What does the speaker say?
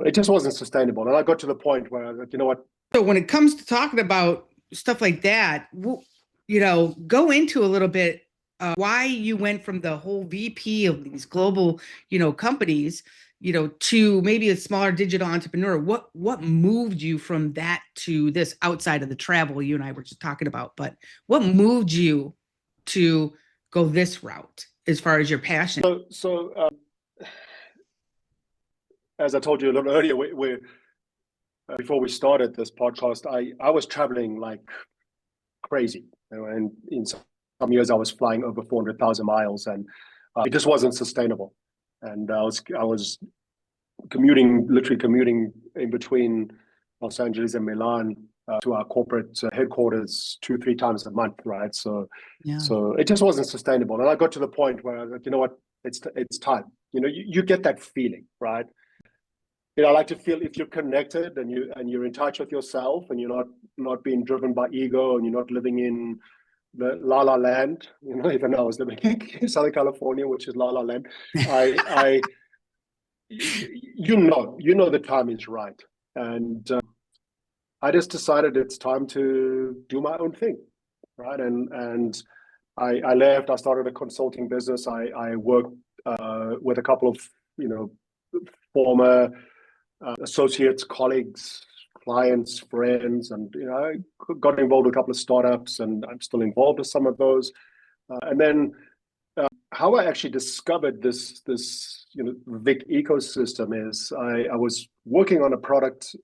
it just wasn't sustainable. And I got to the point where I was like, you know what? So when it comes to talking about stuff like that, go into a little bit why you went from the whole VP of these global, companies, to maybe a smaller digital entrepreneur. What moved you from that to this outside of the travel you and I were just talking about? But what moved you to go this route as far as your passion? So as I told you a little earlier, we before we started this podcast, I was traveling like crazy, and in some years I was flying over 400,000 miles, and it just wasn't sustainable. And I was literally commuting in between Los Angeles and Milan to our corporate headquarters 2-3 times a month, right? So Yeah. so it just wasn't sustainable, and I got to the point where I was like, you know what, it's time. You get that feeling, right? I like to feel if you're connected and you're in touch with yourself, and you're not being driven by ego, and you're not living in the la la land. Even though I was living in Southern California, which is la la land, I you know the time is right, and I just decided it's time to do my own thing, right? And I left. I started a consulting business. I worked with a couple of former associates, colleagues, clients, friends, and I got involved with a couple of startups, and I'm still involved with some of those. And then how I actually discovered this Vic ecosystem is I was working on a product